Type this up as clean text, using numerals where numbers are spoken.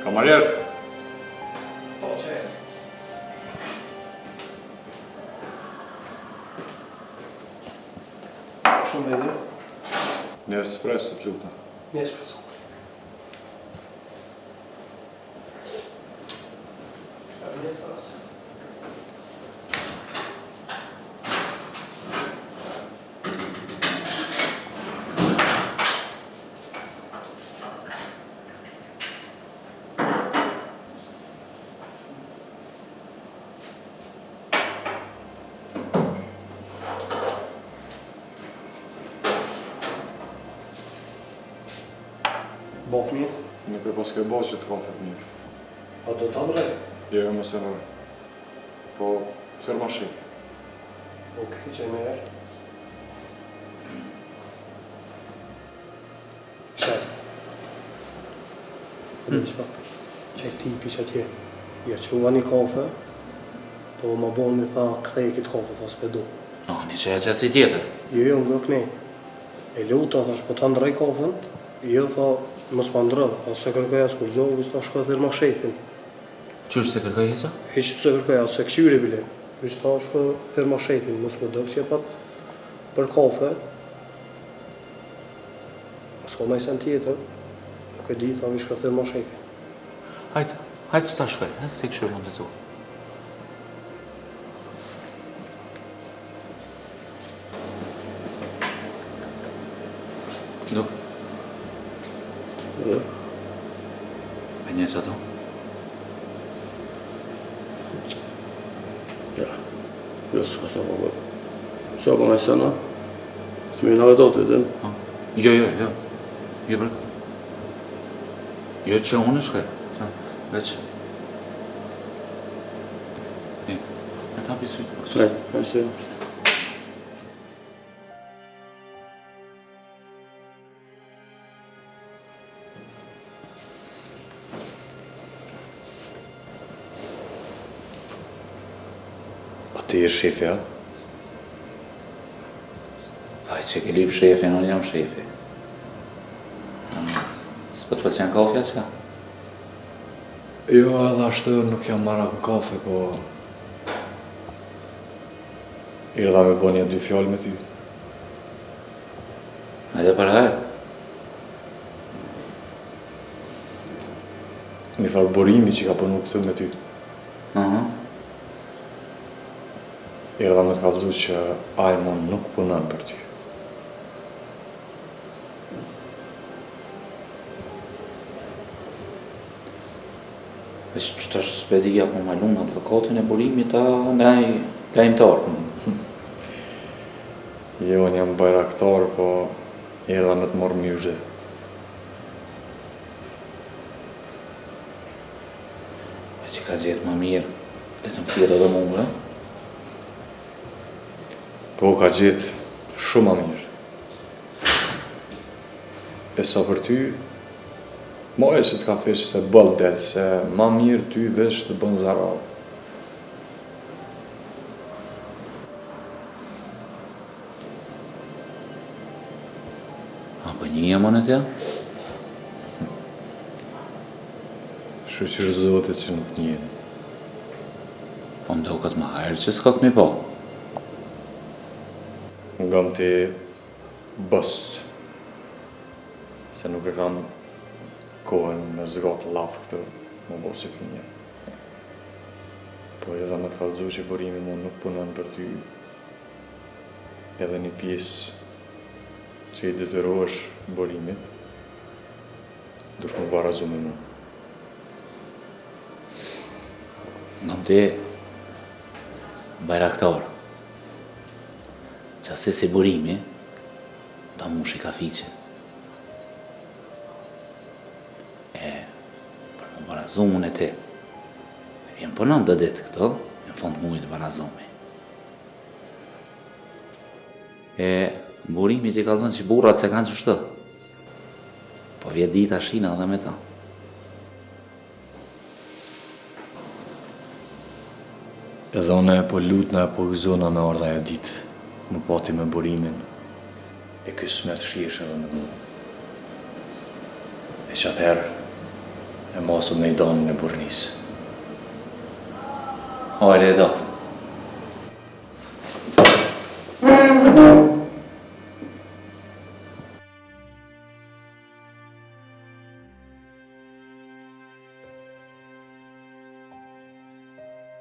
Kamarier. Po, që e? Shumë vedi? Një espresso të lutem. Një espresso. Një espresso. Bof mirë? Nuk e pas ke bo që të kafet mirë. A do të amre? Jo, mos e rrë. Po, thërma shefi. Okej, që e me erë? Shef. Dhe qëpa? Që e tipi që atje. Ja quva një kafe, po ma bon mi tha, kthej këtë kafe, fa s'pe do. No, një që e qëtë si tjetër. Jo, nga kënej. E luta, thash, po ta ndrej kafen, jo, tha, mos ma ndrë, as se kërkaj as kur gjohë, vështë ta shko e thirma shefin. Qërë se kërkaj e sa? Hiq se kërkaj, as se këqyri bile. Vështë ta shko e thirma shefin, mos më dëkë që pat për kafe. S'ko me sen tjetër, nuk e di, tha, vi shko e thirma shefin. Hajtë që ta shkoj, hajtë se këshurë mund të tu. Nuk. Dhe? E një që ato? Ja, jo s'ka sa më bërë. Sa ka me sena? S'mi në vetë të edhe? Jo. Jo bërë. Jo që unë shkaj. Veç. E ta pisujtë. Ne, se. Ti je shefi, a? Vaj që ke lip shefi, unë jam shefi. S'po të pëlqen kafja që ka? Jo, edhe ashtu nuk jam marrë në kafe, po... Erdha me bo një dy fjallë me ty. Hajde për herë. Një farë borimi që ka punu këtu me ty. Erdha me të kallëzu që Ajmon nuk punon për ty. Veç që të është spedia po ma lumë advokatin e burimit a lajmëtar. Jo, unë jam bajraktar, po erdha me të morë mjëshde. Veç që ka gjithë ma mirë, le të më thirë edhe mungë, Po ka gjithë shumë ma mirë. E sa për ty, mojë që të ka theshë se bëllë delë, se ma mirë ty vesh të bënë zarar. Apo një e monet ja? Shqyqyrë zotit që nuk njën. Po më do këtë më hajrë që s'ka të mi po. Nga më ti bësë, se nuk e kam kohën me zgatë lafë këtë, më bo si fëmija. Po edhe me të kallëzu që burimi mu nuk punon për ty, edhe një pjesë që i detyrohesh burimit, dush më barazu me mu. Nga më ti bajraktar. Që asë si burimi, ta mu shi kafiqe. Për më barazu unë e ti. Jem punon dë ditë këto, në fond mujtë barazumi. Burimi ti kalëzën që burrat se kanë qështu. Po vjetë dita shina dhe me ta. Edhe une po lutna e po gëzona me ardha e ditë. Më pati me burimin, e kësë me të shiesh edhe me mu. E që atëherë, e mosëm në i donën e burnisë. Hajde e daft.